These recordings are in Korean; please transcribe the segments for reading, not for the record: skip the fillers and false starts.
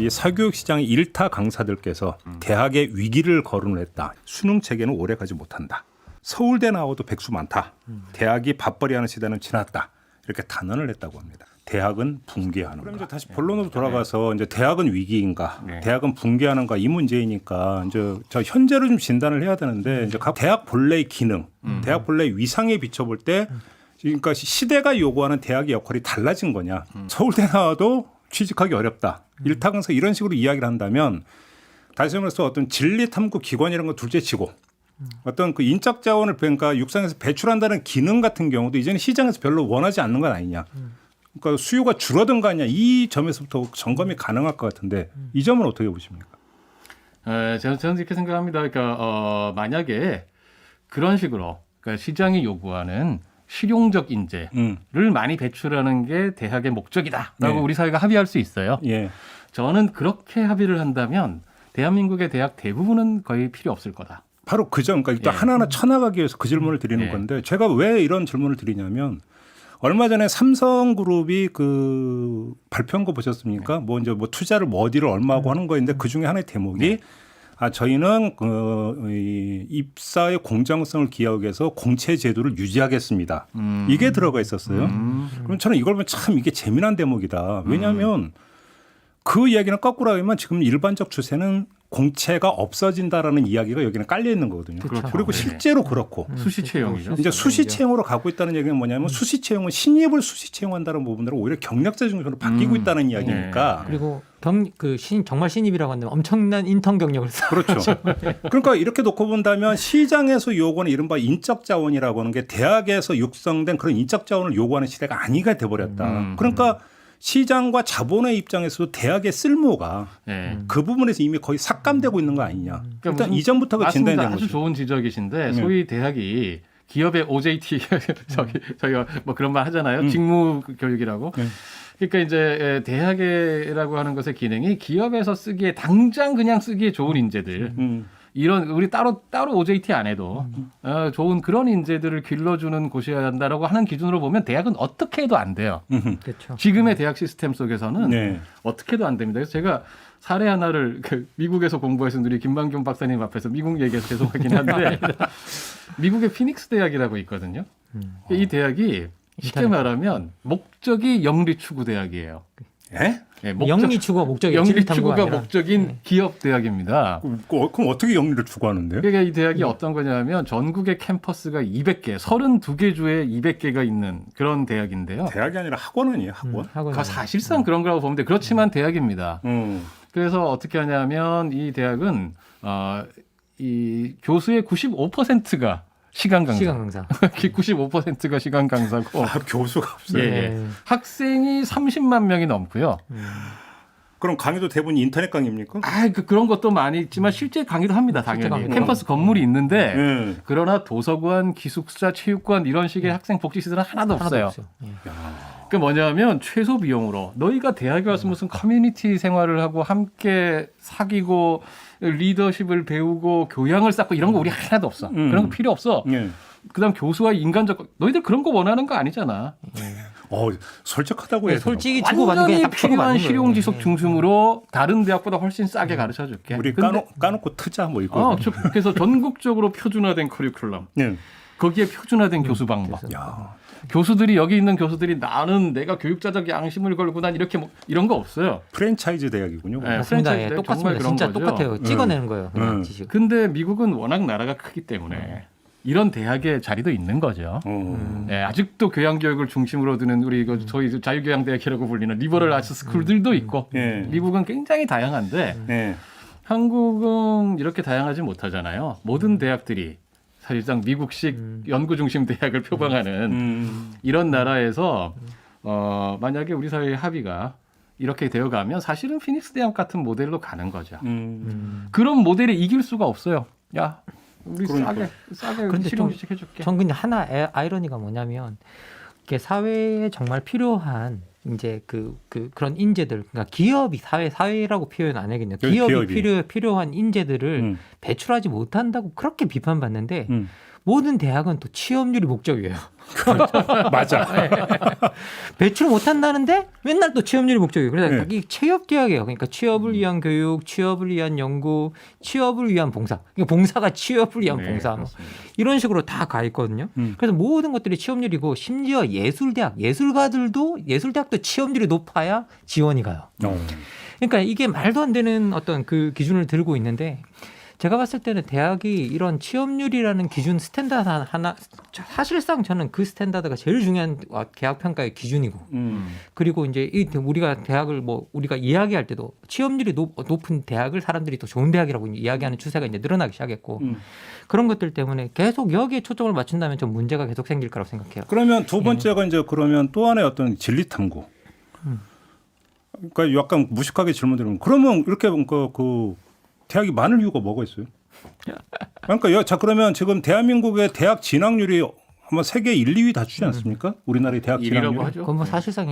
이 사교육 시장의 일타 강사들께서 대학의 위기를 거론했다. 수능 체계는 오래 가지 못한다. 서울대 나와도 백수 많다. 대학이 밥벌이하는 시대는 지났다. 이렇게 단언을 했다고 합니다. 대학은 붕괴하는가. 그럼 이제 다시 본론으로 돌아가서 이제 대학은 위기인가, 대학은 붕괴하는가 이 문제이니까 이제 저 현재로 좀 진단을 해야 되는데 이제 각 대학 본래의 기능, 대학 본래의 위상에 비춰볼 때, 그러니까 시대가 요구하는 대학의 역할이 달라진 거냐. 서울대 나와도 취직하기 어렵다. 일타 강사 이런 식으로 이야기를 한다면 다시 말해서 어떤 진리 탐구 기관 이런 거 둘째치고 어떤 그 인적 자원을 그러니까 육상에서 배출한다는 기능 같은 경우도 이제는 시장에서 별로 원하지 않는 건 아니냐. 그러니까 수요가 줄어든 거 아니냐. 이 점에서부터 점검이 가능할 것 같은데 이 점은 어떻게 보십니까? 저는 이렇게 생각합니다. 그러니까 만약에 그런 식으로 그러니까 시장이 요구하는 실용적 인재를 많이 배출하는 게 대학의 목적이다라고 우리 사회가 합의할 수 있어요. 예. 저는 그렇게 합의를 한다면 대한민국의 대학 대부분은 거의 필요 없을 거다. 바로 그 점, 그러니까 일단 하나하나 쳐나가기 위해서 그 질문을 드리는 건데 제가 왜 이런 질문을 드리냐면 얼마 전에 삼성그룹이 그 발표한 거 보셨습니까? 뭐 이제 뭐 투자를 뭐 어디를 얼마 하고 하는 거인데 그 중에 하나의 대목이 저희는 이 입사의 공정성을 기하기 위해서 공채 제도를 유지하겠습니다. 이게 들어가 있었어요. 그럼 저는 이걸 보면 참 이게 재미난 대목이다. 왜냐하면 그 이야기는 거꾸로 하면 지금 일반적 추세는 공채가 없어진다라는 이야기가 여기는 깔려 있는 거거든요. 그렇죠. 그리고 실제로 그렇고 수시 채용이죠. 이제 수시 채용으로 가고 있다는 얘기는 뭐냐면 수시 채용은 신입을 수시 채용한다는 부분으로 오히려 경력자 중심으로 바뀌고 있다는 이야기니까. 그리고 정말 신입이라고 한다면 엄청난 인턴 경력을 그렇죠. 그러니까 이렇게 놓고 본다면 시장에서 요구하는 이른바 인적 자원이라고 하는 게 대학에서 육성된 그런 인적 자원을 요구하는 시대가 아니가 돼버렸다. 그러니까 시장과 자본의 입장에서도 대학의 쓸모가 그 부분에서 이미 거의 삭감되고 있는 거 아니냐. 그러니까 일단 이전부터가 진단이 된 아주 거죠. 좋은 지적이신데 소위 대학이 기업의 OJT 저희가 뭐 그런 말 하잖아요. 직무 교육이라고. 그러니까 이제 대학이라고 하는 것의 기능이 기업에서 쓰기에 당장 그냥 쓰기에 좋은 인재들. 이런 우리 따로 OJT 안 해도 좋은 그런 인재들을 길러주는 곳이어야 한다라고 하는 기준으로 보면 대학은 어떻게 해도 안 돼요. 그렇죠. 지금의 대학 시스템 속에서는 어떻게 해도 안 됩니다. 그래서 제가 사례 하나를 미국에서 공부해서 우리 김만균 박사님 앞에서 미국 얘기해서 죄송하긴 한데 미국의 피닉스 대학이라고 있거든요. 이 대학이 쉽게 말하면 목적이 영리 추구 대학이에요. 예? 네, 영리 추구가 목적이 영리 추구가 목적인 기업 대학입니다. 그럼 어떻게 영리를 추구하는데요? 그러니까 이 대학이 어떤 거냐면 전국의 캠퍼스가 200개, 32개 주에 200개가 있는 그런 대학인데요. 대학이 아니라 학원 아니에요, 학원? 사실상 그런 거라고 보면 돼. 그렇지만 대학입니다. 그래서 어떻게 하냐면 이 대학은 이 교수의 95%가 시간 강사. 95%가 시간 강사고. 교수가 없어요. 예. 학생이 30만 명이 넘고요. 그럼 강의도 대부분 인터넷 강의입니까? 그런 것도 많이 있지만 실제 강의도 합니다. 당연히. 캠퍼스 건물이 있는데 그러나 도서관, 기숙사, 체육관 이런 식의 학생 복지 시설은 하나도 없어요. 그 뭐냐면 최소 비용으로 너희가 대학에 와서 무슨 커뮤니티 생활을 하고 함께 사귀고 리더십을 배우고 교양을 쌓고 이런 거 우리 하나도 없어. 그런 거 필요 없어. 그다음 교수와 인간적 너희들 그런 거 원하는 거 아니잖아. 솔직하다고 해서 솔직히 완전히 필요한 실용 지속 중심으로 다른 대학보다 훨씬 싸게 가르쳐 줄게. 우리 까놓고 트자 뭐 이거. 그래서 전국적으로 표준화된 커리큘럼. 거기에 표준화된 교수 방법. 교수들이 여기 있는 교수들이 나는 내가 교육자적 양심을 걸고 난 이렇게 뭐 이런 거 없어요. 프랜차이즈 대학이군요. 맞습니다. 똑같습니다. 진짜 똑같아요. 찍어내는 거예요. 그냥 지식. 근데 미국은 워낙 나라가 크기 때문에 이런 대학의 자리도 있는 거죠. 아직도 교양교육을 중심으로 두는 우리 저희 자유교양대학이라고 불리는 리버럴 아츠 스쿨들도 있고 미국은 굉장히 다양한데 한국은 이렇게 다양하지 못하잖아요. 모든 대학들이 사실상 미국식 연구 중심 대학을 표방하는 이런 나라에서 만약에 우리 사회의 합의가 이렇게 되어가면 사실은 피닉스 대학 같은 모델로 가는 거죠. 그런 모델에 이길 수가 없어요. 야, 우리 싸게 실용주식 해줄게. 전 근데 하나 아이러니가 뭐냐면 이게 사회에 정말 필요한 이제 그런 인재들, 그러니까 기업이 사회라고 표현 안 하겠네요. 기업이 필요한 인재들을 배출하지 못한다고 그렇게 비판받는데 모든 대학은 또 취업률이 목적이에요. 맞아. 배출 못한다는데 맨날 또 취업률이 목적이에요. 그래서 네. 이 취업 대학이에요. 그러니까 취업을 위한 교육, 취업을 위한 연구, 취업을 위한 봉사. 그러니까 봉사가 취업을 위한 네, 봉사. 뭐 그렇습니다. 이런 식으로 다 가 있거든요. 그래서 모든 것들이 취업률이고 심지어 예술대학, 예술대학도 취업률이 높아야 지원이 가요. 그러니까 이게 말도 안 되는 어떤 그 기준을 들고 있는데 제가 봤을 때는 대학이 이런 취업률이라는 기준 스탠다드 하나 사실상 저는 그 스탠다드가 제일 중요한 개학 평가의 기준이고 그리고 이제 우리가 대학을 우리가 이야기할 때도 취업률이 높은 대학을 사람들이 더 좋은 대학이라고 이야기하는 추세가 이제 늘어나기 시작했고 그런 것들 때문에 계속 여기에 초점을 맞춘다면 좀 문제가 계속 생길 거라고 생각해요. 그러면 두 번째가 이제 그러면 또 하나의 어떤 진리 탐구. 그러니까 약간 무식하게 질문드리면 그러면 이렇게 그 대학이 많을 이유가 뭐가 있어요? 그러니까 자 그러면 지금 대한민국의 대학 진학률이 아마 세계 1, 2위 다투지 않습니까? 우리나라의 대학 1위라고 진학률이. 하죠. 그건 사실상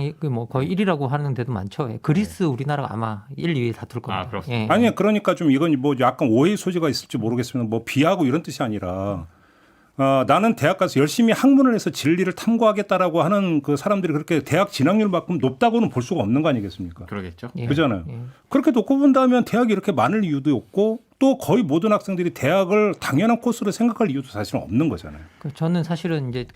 거의 1위라고 하는 데도 많죠. 그리스, 우리나라가 아마 1, 2위 다툴 겁니다. 아, 그렇습니다. 아니 그러니까 좀 이건 뭐 약간 오해의 소지가 있을지 모르겠으면 뭐 비하고 이런 뜻이 아니라 나는 대학 가서 열심히 학문을 해서 진리를 탐구하겠다라고 하는 그 사람들이 그렇게 대학 진학률만큼 높다고는 볼 수가 없는 거 아니겠습니까? 그러겠죠. 예. 그잖아요. 예. 그렇게 놓고 본다면 대학이 이렇게 많을 이유도 없고 또 거의 모든 학생들이 대학을 당연한 코스로 생각할 이유도 사실은 없는 거잖아요. 저는 사실은 이제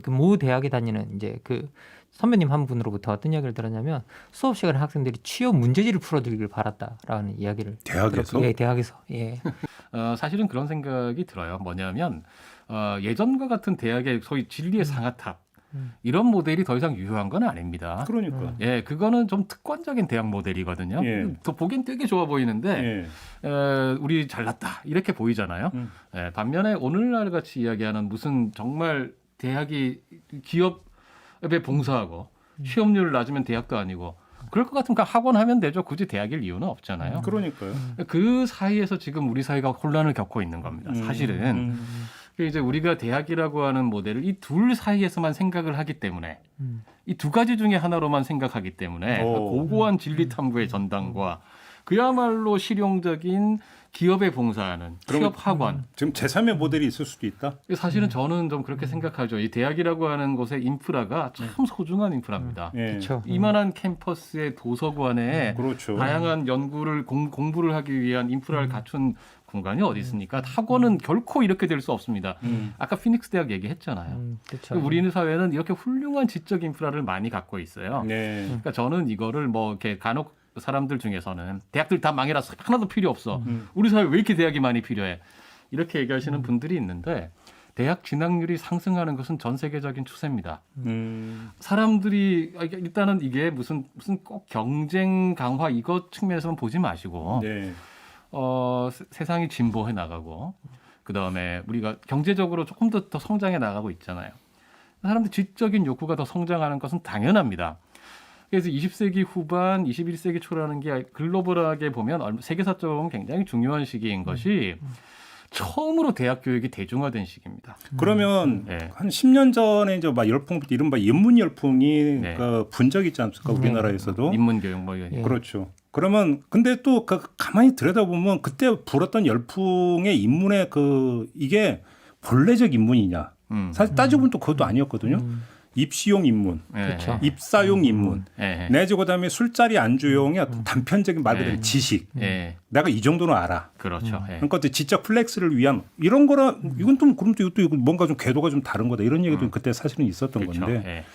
모 대학에 다니는 이제 그 선배님 한 분으로부터 어떤 이야기를 들었냐면 수업 시간에 학생들이 취업 문제지를 풀어드리길 바랐다라는 이야기를 대학에서? 들었고요. 예, 대학에서. 예. 사실은 그런 생각이 들어요. 뭐냐면 예전과 같은 대학의 소위 진리의 상아탑 이런 모델이 더 이상 유효한 건 아닙니다. 그러니까. 예, 그거는 좀 특권적인 대학 모델이거든요. 예. 더 보기엔 되게 좋아 보이는데 우리 잘났다 이렇게 보이잖아요. 예, 반면에 오늘날 같이 이야기하는 무슨 정말 대학이 기업에 봉사하고 취업률 낮으면 대학도 아니고 그럴 것 같으면 학원 하면 되죠. 굳이 대학일 이유는 없잖아요. 그러니까요. 그 사이에서 지금 우리 사회가 혼란을 겪고 있는 겁니다. 사실은 이제 우리가 대학이라고 하는 모델을 이 둘 사이에서만 생각을 하기 때문에 이 두 가지 중에 하나로만 생각하기 때문에 고고한 진리 탐구의 전당과 그야말로 실용적인 기업에 봉사하는 취업 학원. 지금 제3의 모델이 있을 수도 있다. 사실은 저는 좀 그렇게 생각하죠. 이 대학이라고 하는 곳의 인프라가 참 소중한 인프라입니다. 예. 그렇죠. 이만한 캠퍼스의 도서관에 그렇죠. 다양한 연구를 공부를 하기 위한 인프라를 갖춘 공간이 어디 있습니까? 학원은 결코 이렇게 될 수 없습니다. 아까 피닉스 대학 얘기했잖아요. 그렇죠. 우리 사회는 이렇게 훌륭한 지적 인프라를 많이 갖고 있어요. 네. 그러니까 저는 이거를 뭐 이렇게 간혹 사람들 중에서는 대학들 다 망해라 하나도 필요 없어. 우리 사회 왜 이렇게 대학이 많이 필요해? 이렇게 얘기하시는 분들이 있는데 대학 진학률이 상승하는 것은 전 세계적인 추세입니다. 사람들이 일단은 이게 무슨 꼭 경쟁 강화 이것 측면에서만 보지 마시고 네. 세상이 진보해 나가고 그다음에 우리가 경제적으로 조금 더 성장해 나가고 있잖아요. 사람들 지적인 욕구가 더 성장하는 것은 당연합니다. 그래서 20세기 후반, 21세기 초라는 게 글로벌하게 보면 세계사적으로 굉장히 중요한 시기인 것이 처음으로 대학 교육이 대중화된 시기입니다. 그러면 네. 한 10년 전에 이제 막 열풍, 이른바 인문 열풍이 네. 분 적이 있지 않습니까? 우리나라에서도. 인문교육 뭐 이런. 예. 그렇죠. 그러면 근데 또 가만히 들여다보면 그때 불었던 열풍의 인문의 이게 본래적 인문이냐? 사실 따져보면 또 그것도 아니었거든요. 입시용 인문, 그렇죠. 입사용 인문, 예. 내지 그다음에 술자리 안주용의 어떤 단편적인 말 그대로 지식. 예. 내가 이 정도는 알아. 그렇죠. 예. 그러니까 또 지적 플렉스를 위한 이런 거라 이건 또 그럼 또 이것도 뭔가 좀 궤도가 좀 다른 거다 이런 얘기도 그때 사실은 있었던 그렇죠. 건데 예.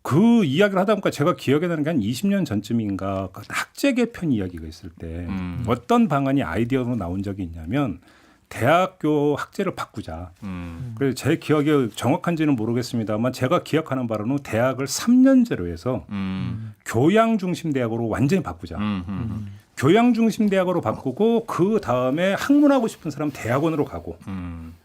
그 이야기를 하다 보니까 제가 기억에 나는 게 한 20년 전쯤인가 그 학제 개편 이야기가 있을 때 어떤 방안이 아이디어로 나온 적이 있냐면 대학교 학제를 바꾸자. 그래서 제 기억이 정확한지는 모르겠습니다만 제가 기억하는 바로는 대학을 3년제로 해서 교양 중심 대학으로 완전히 바꾸자. 교양 중심 대학으로 바꾸고 그 다음에 학문하고 싶은 사람 대학원으로 가고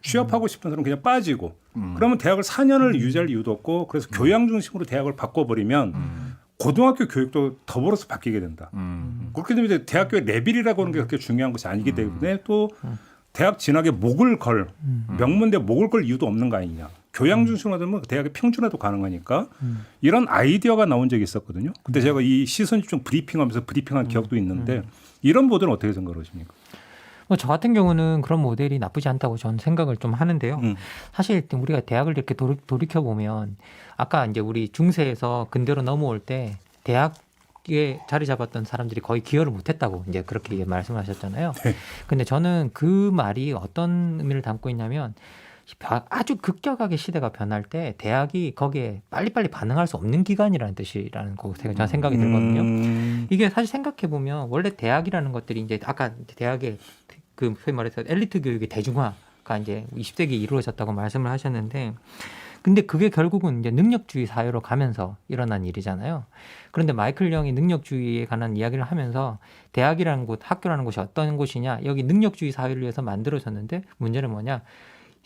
취업하고 싶은 사람 그냥 빠지고 그러면 대학을 4년을 유지할 이유도 없고 그래서 교양 중심으로 대학을 바꿔버리면 고등학교 교육도 더불어서 바뀌게 된다. 그렇게 되면 이제 대학교의 레벨이라고 하는 게 그렇게 중요한 것이 아니기 때문에 또 대학 진학에 목을 걸 명문대 목을 걸 이유도 없는 거 아니냐. 교양 중심으로 되면 대학의 평준화도 가능하니까 이런 아이디어가 나온 적이 있었거든요. 그때 제가 이 시선 집중 브리핑하면서 브리핑한 기억도 있는데 이런 모델은 어떻게 생각하십니까? 뭐 저 같은 경우는 그런 모델이 나쁘지 않다고 저는 생각을 좀 하는데요. 사실 우리가 대학을 이렇게 돌이켜 보면 아까 이제 우리 중세에서 근대로 넘어올 때 대학에 자리 잡았던 사람들이 거의 기여를 못했다고 이제 그렇게 말씀하셨잖아요. 근데 저는 그 말이 어떤 의미를 담고 있냐면 아주 급격하게 시대가 변할 때 대학이 거기에 빨리빨리 반응할 수 없는 기관이라는 뜻이라는 거 제가 생각이 들거든요. 이게 사실 생각해 보면 원래 대학이라는 것들이 이제 아까 대학의 그 소위 말해서 엘리트 교육의 대중화가 이제 20세기에 이루어졌다고 말씀을 하셨는데, 근데 그게 결국은 이제 능력주의 사회로 가면서 일어난 일이잖아요. 그런데 마이클 영이 능력주의에 관한 이야기를 하면서 대학이라는 곳, 학교라는 곳이 어떤 곳이냐, 여기 능력주의 사회를 위해서 만들어졌는데 문제는 뭐냐?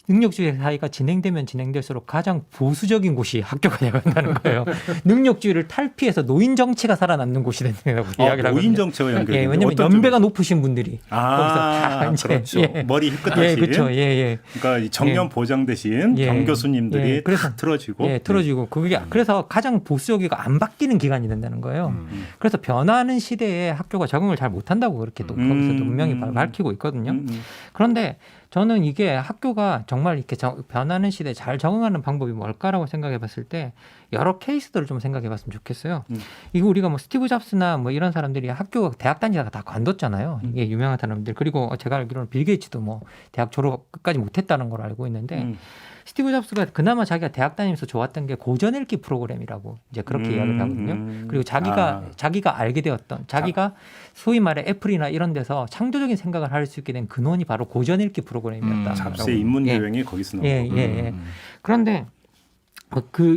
능력주의 사회가 진행되면 진행될수록 가장 보수적인 곳이 학교가 되어간다는 거예요. 능력주의를 탈피해서 노인 정치가 살아남는 곳이 된다고 이야기를 하거든요. 노인 정치와 연결이. 예, 왜냐하면 연배가 높으신 분들이 거기서 다 이제 그렇죠. 머리 휘끗하신. 그렇죠. 예. 그러니까 이 정년 보장 대신 경교수님들이 탁 틀어지고. 틀어지고 그게 그래서 가장 보수적이고 안 바뀌는 기간이 된다는 거예요. 그래서 변화하는 시대에 학교가 적응을 잘 못한다고 그렇게 또 거기서도 분명히 밝히고 있거든요. 그런데 저는 이게 학교가 정말 이렇게 변하는 시대에 잘 적응하는 방법이 뭘까라고 생각해 봤을 때 여러 케이스들을 좀 생각해 봤으면 좋겠어요. 이거 우리가 뭐 스티브 잡스나 뭐 이런 사람들이 학교 대학 다니다가 다 관뒀잖아요. 이게 유명한 사람들. 그리고 제가 알기로는 빌 게이츠도 뭐 대학 졸업 끝까지 못했다는 걸 알고 있는데 스티브 잡스가 그나마 자기가 대학 다니면서 좋았던 게 고전 읽기 프로그램이라고 이제 그렇게 이야기를 하거든요. 그리고 자기가 알게 되었던 자기가 소위 말해 애플이나 이런 데서 창조적인 생각을 할 수 있게 된 근원이 바로 고전 읽기 프로그램이었다. 잡스의 입문 요행이 거기서 나온 거고. 그런데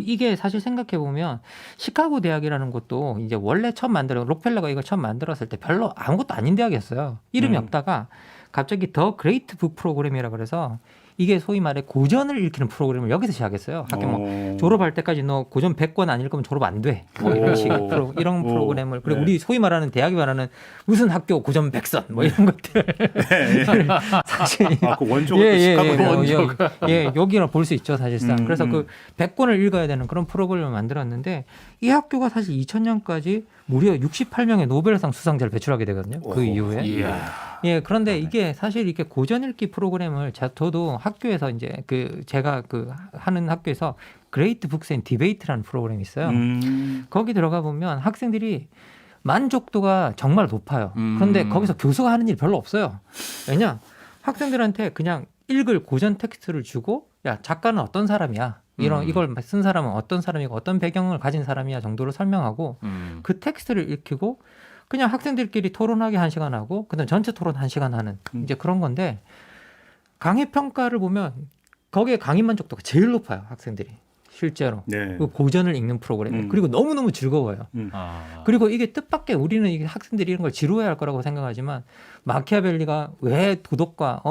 이게 사실 생각해 보면 시카고 대학이라는 것도 이제 원래 록펠러가 이걸 처음 만들었을 때 별로 아무것도 아닌 대학이었어요. 이름이 없다가 갑자기 더 그레이트 북 프로그램이라 그래서 이게 소위 말해 고전을 읽히는 프로그램을 여기서 시작했어요. 학교 뭐 졸업할 때까지 너 고전 100권 안 읽으면 졸업 안 돼. 뭐 이런 식 이런 프로그램을 그리고 우리 소위 말하는 대학이 말하는 무슨 학교 고전 100선 뭐 이런 것들. 사실 그 원조가 시카고 여기를 볼 수 있죠, 사실상. 그래서 그 100권을 읽어야 되는 그런 프로그램을 만들었는데 이 학교가 사실 2000년까지 무려 68명의 노벨상 수상자를 배출하게 되거든요. 그 이후에. 예, 그런데 이게 사실 이렇게 고전 읽기 프로그램을 저도 학교에서 이제 제가 하는 학교에서 그레이트 북스 앤 디베이트라는 프로그램이 있어요. 거기 들어가 보면 학생들이 만족도가 정말 높아요. 그런데 거기서 교수가 하는 일이 별로 없어요. 왜냐? 학생들한테 그냥 읽을 고전 텍스트를 주고 야, 작가는 어떤 사람이야? 이걸 쓴 사람은 어떤 사람이고 어떤 배경을 가진 사람이야 정도로 설명하고 그 텍스트를 읽히고 그냥 학생들끼리 토론하게 1시간 하고 그다음 전체 토론 1시간 하는 이제 그런 건데 강의 평가를 보면 거기에 강의 만족도가 제일 높아요. 학생들이 실제로 그 고전을 읽는 프로그램 그리고 너무너무 즐거워요. 그리고 이게 뜻밖의 우리는 이게 학생들이 이런 걸 지루해할 거라고 생각하지만 마키아벨리가 왜 도덕과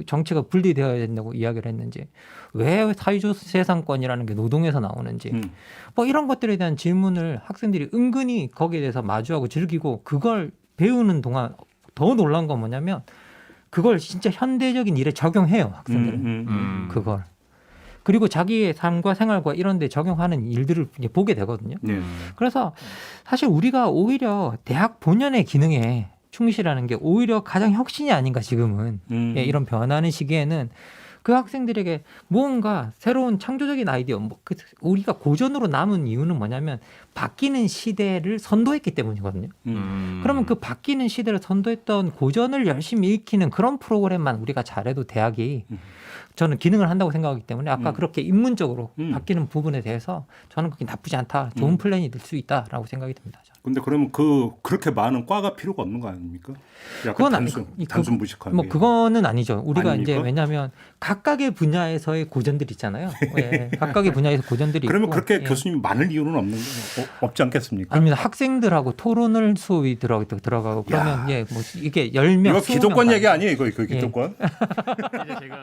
정치가 분리되어야 된다고 이야기를 했는지 왜 사회주세상권이라는 게 노동에서 나오는지 뭐 이런 것들에 대한 질문을 학생들이 은근히 거기에 대해서 마주하고 즐기고 그걸 배우는 동안 더 놀라운 건 뭐냐면 그걸 진짜 현대적인 일에 적용해요. 학생들은 그걸. 그리고 자기의 삶과 생활과 이런 데 적용하는 일들을 이제 보게 되거든요. 그래서 사실 우리가 오히려 대학 본연의 기능에 충실하는 게 오히려 가장 혁신이 아닌가 지금은. 예, 이런 변하는 시기에는 그 학생들에게 무언가 새로운 창조적인 아이디어, 우리가 고전으로 남은 이유는 뭐냐면 바뀌는 시대를 선도했기 때문이거든요. 그러면 그 바뀌는 시대를 선도했던 고전을 열심히 익히는 그런 프로그램만 우리가 잘해도 대학이 저는 기능을 한다고 생각하기 때문에 아까 그렇게 인문적으로 바뀌는 부분에 대해서 저는 그게 나쁘지 않다. 좋은 플랜이 될 수 있다라고 생각이 듭니다. 근데 그러면 그렇게 많은 과가 필요가 없는 거 아닙니까? 그건 단순 무식하게. 뭐 그거는 아니죠. 우리가 아닙니까? 이제 왜냐하면 각각의 분야에서의 고전들이 있잖아요. 예, 각각의 분야에서 고전들이 그러면 있고. 그렇게 교수님이 많을 이유는 없지 않겠습니까? 아닙니다. 학생들하고 토론을 수업이 들어가고 그러면 뭐 이게 10명, 이거 20명 기독권 얘기 아니에요? 이거 기독권? 이제 제가